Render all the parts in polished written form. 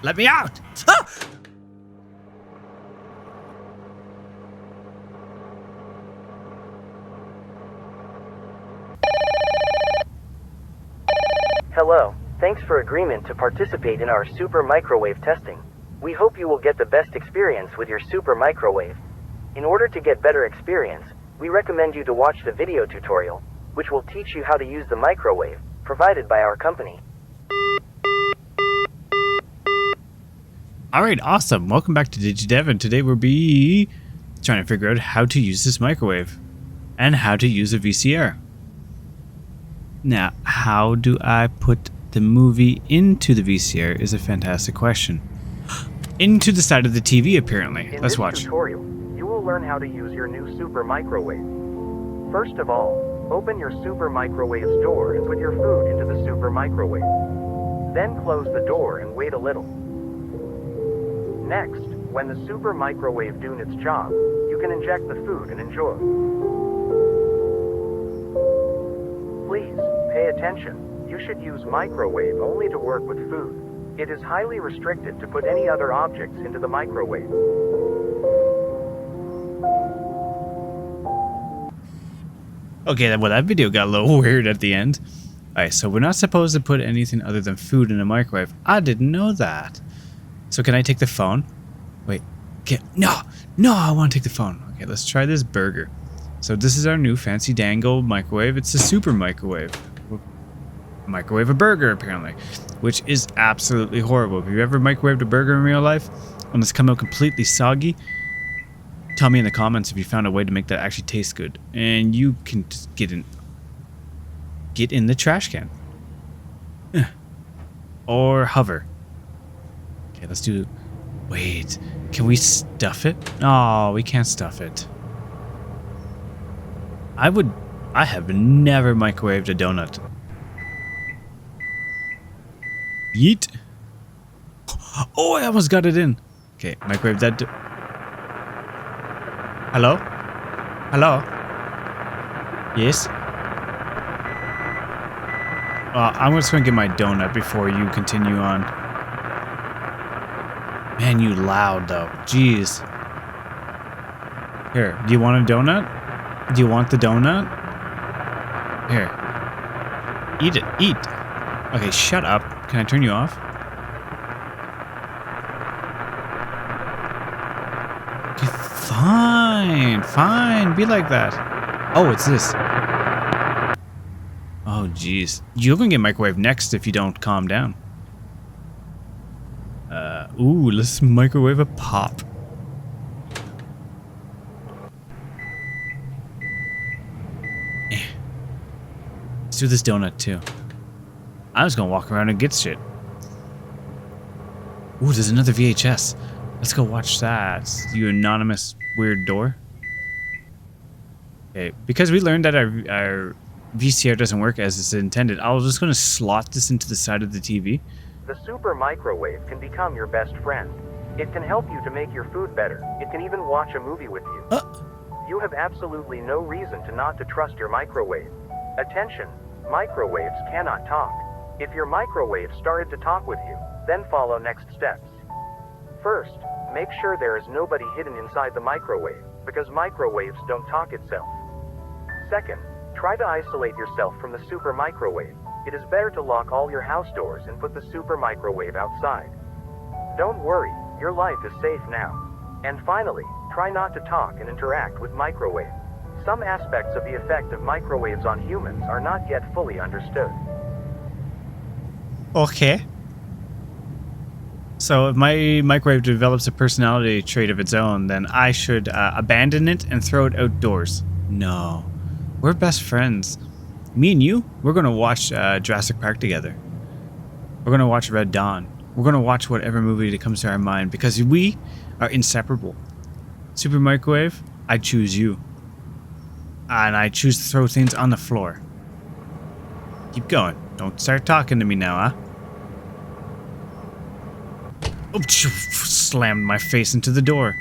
Let me out! Ah! Hello. Thanks for agreement to participate in our super microwave testing. We hope you will get the best experience with your super microwave. In order to get better experience, we recommend you to watch the video tutorial, which will teach you how to use the microwave, provided by our company. Alright, awesome. Welcome back to DigiDevon. Today we'll be trying to figure out how to use this microwave and how to use a VCR. Now, how do I put the movie into the VCR is a fantastic question. Into the side of the TV, apparently. Let's watch. In this tutorial, you will learn how to use your new super microwave. First of all, open your super microwave's door and put your food into the super microwave. Then close the door and wait a little. Next, when the super microwave doing its job, you can inject the food and enjoy. Please, pay attention. You should use microwave only to work with food. It is highly restricted to put any other objects into the microwave. Okay, well that video got a little weird at the end. Alright, so we're not supposed to put anything other than food in a microwave. I didn't know that. So can I take the phone? Wait, no, I want to take the phone. Okay, let's try this burger. So this is our new fancy dangle microwave. It's a super microwave. Microwave a burger, apparently, which is absolutely horrible. Have you ever microwaved a burger in real life and it's come out completely soggy? Tell me in the comments if you found a way to make that actually taste good. And you can just get in the trash can. Or hover. Okay, let's do... Wait, can we stuff it? Oh, we can't stuff it. I have never microwaved a donut. Yeet. Oh, I almost got it in. Okay, microwave that. Hello? Hello? Yes? I'm just gonna get my donut before you continue on. Man, you loud though. Jeez. Here, do you want a donut? Do you want the donut? Here. Eat it. Eat. Okay, shut up. Can I turn you off? Okay, fine. Be like that. Oh, it's this. Oh, jeez. You're gonna get microwave next if you don't calm down. Ooh, let's microwave a pop. Let's do this donut too. I was gonna walk around and get shit. Ooh, there's another VHS. Let's go watch that. You anonymous weird door. Okay, because we learned that our VCR doesn't work as it's intended, I was just gonna slot this into the side of the TV. The super microwave can become your best friend. It can help you to make your food better. It can even watch a movie with you. You have absolutely no reason not to trust your microwave. Attention, microwaves cannot talk. If your microwave started to talk with you, then follow next steps. First, make sure there is nobody hidden inside the microwave, because microwaves don't talk itself. Second, try to isolate yourself from the super microwave. It is better to lock all your house doors and put the super microwave outside. Don't worry, your life is safe now. And finally, try not to talk and interact with microwave. Some aspects of the effect of microwaves on humans are not yet fully understood. Okay. So if my microwave develops a personality trait of its own, then I should abandon it and throw it outdoors. No. We're best friends. Me and you, we're going to watch Jurassic Park together. We're going to watch Red Dawn. We're going to watch whatever movie that comes to our mind because we are inseparable. Super microwave, I choose you. And I choose to throw things on the floor. Keep going. Don't start talking to me now, huh? Oh, slammed my face into the door.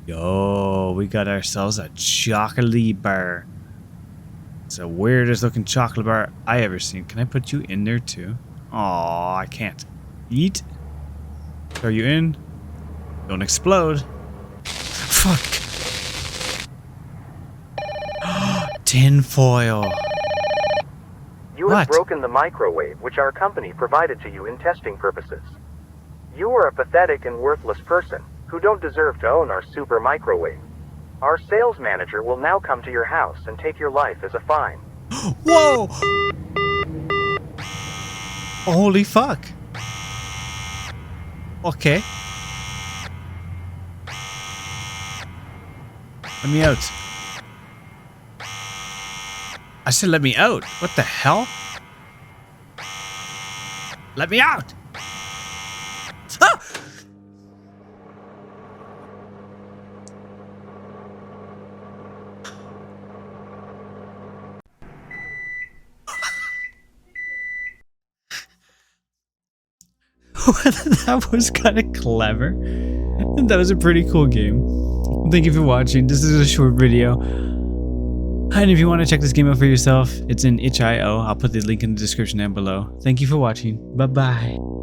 Yo, we got ourselves a chocolate bar. It's the weirdest looking chocolate bar I ever seen. Can I put you in there too? Oh, I can't. Yeet. Are you in? Don't explode. Fuck. Tin foil. You have broken the microwave which our company provided to you in testing purposes. You are a pathetic and worthless person who don't deserve to own our super microwave. Our sales manager will now come to your house and take your life as a fine. Whoa! Holy fuck. Okay. Let me out. I said let me out. What the hell? Let me out! Ah! That was kind of clever. That was a pretty cool game. Thank you for watching. This is a short video. And if you want to check this game out for yourself, it's in itch.io. I'll put the link in the description down below. Thank you for watching. Bye-bye.